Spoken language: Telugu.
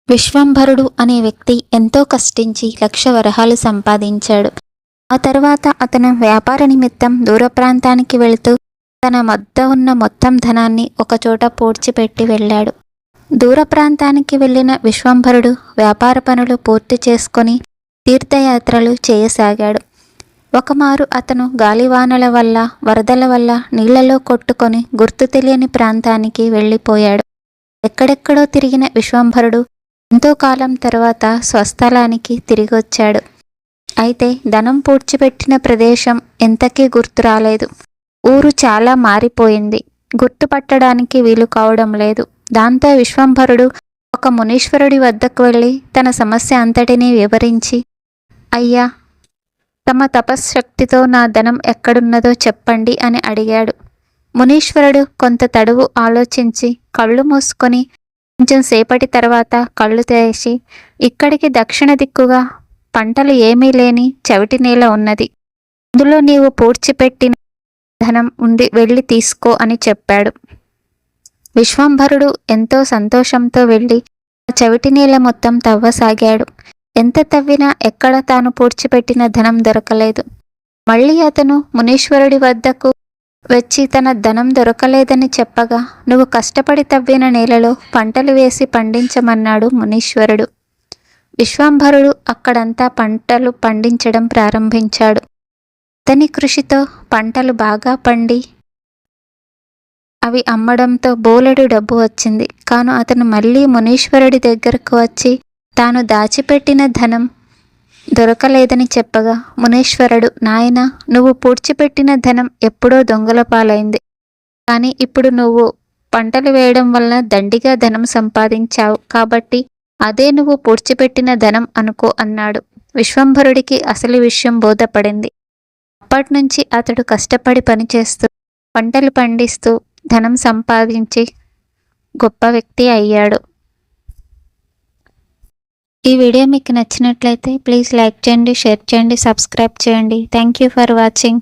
విశ్వంభరుడు అనే వ్యక్తి ఎంతో కష్టించి 1,00,000 వరహాలు సంపాదించాడు. ఆ తర్వాత అతను వ్యాపార నిమిత్తం దూర ప్రాంతానికి వెళుతూ తన వద్ద ఉన్న మొత్తం ధనాన్ని ఒకచోట పూడ్చిపెట్టి వెళ్ళాడు. దూర ప్రాంతానికి వెళ్ళిన విశ్వంభరుడు వ్యాపార పనులు పూర్తి చేసుకొని తీర్థయాత్రలు చేయసాగాడు. ఒకమారు అతను గాలివానల వల్ల, వరదల వల్ల నీళ్లలో కొట్టుకొని గుర్తు తెలియని ప్రాంతానికి వెళ్ళిపోయాడు. ఎక్కడెక్కడో తిరిగిన విశ్వంభరుడు ఎంతో కాలం తర్వాత స్వస్థలానికి తిరిగొచ్చాడు. అయితే ధనం పూడ్చిపెట్టిన ప్రదేశం ఎంతకీ గుర్తు రాలేదు. ఊరు చాలా మారిపోయింది. గుర్తుపట్టడానికి వీలు కావడం లేదు. దాంతో విశ్వంభరుడు ఒక మునీశ్వరుడి వద్దకు వెళ్ళి తన సమస్య అంతటినీ వివరించి, అయ్యా, తమ తపశ్శక్తితో నా ధనం ఎక్కడున్నదో చెప్పండి అని అడిగాడు. మునీశ్వరుడు కొంత తడువు ఆలోచించి కళ్ళు మూసుకొని కొంచెం సేపటి తర్వాత కళ్ళు తెరిచి, ఇక్కడికి దక్షిణ దిక్కుగా పంటలు ఏమీ లేని చవిటి నేల ఉన్నది. అందులో నీవు పూడ్చిపెట్టిన ధనం ఉంది, వెళ్ళి తీసుకో అని చెప్పాడు. విశ్వంభరుడు ఎంతో సంతోషంతో వెళ్ళి ఆ చవిటి నేల మొత్తం తవ్వసాగాడు. ఎంత తవ్వినా ఎక్కడ తాను పూడ్చిపెట్టిన ధనం దొరకలేదు. మళ్ళీ అతను మునీశ్వరుడి వద్దకు వచ్చి తన ధనం దొరకలేదని చెప్పగా, నువ్వు కష్టపడి తవ్విన నేలలో పంటలు వేసి పండించమన్నాడు మునీశ్వరుడు. విశ్వంభరుడు అక్కడంతా పంటలు పండించడం ప్రారంభించాడు. అతని కృషితో పంటలు బాగా పండి అవి అమ్మడంతో బోలెడు డబ్బు వచ్చింది. కాను అతను మళ్ళీ మునీశ్వరుడి దగ్గరకు వచ్చి తాను దాచిపెట్టిన ధనం దొరకలేదని చెప్పగా, మునీశ్వరుడు, నాయనా, నువ్వు పూడ్చిపెట్టిన ధనం ఎప్పుడో దొంగల పాలైంది. కానీ ఇప్పుడు నువ్వు పంటలు వేయడం వలన దండిగా ధనం సంపాదించావు. కాబట్టి అదే నువ్వు పూడ్చిపెట్టిన ధనం అనుకో అన్నాడు. విశ్వంభరుడికి అసలు విషయం బోధపడింది. అప్పటినుంచి అతడు కష్టపడి పనిచేస్తూ పంటలు పండిస్తూ ధనం సంపాదించి గొప్ప వ్యక్తి అయ్యాడు. ఈ వీడియో మీకు నచ్చినట్లయితే ప్లీజ్ లైక్ చేయండి, షేర్ చేయండి, సబ్స్క్రైబ్ చేయండి. Thank you for watching.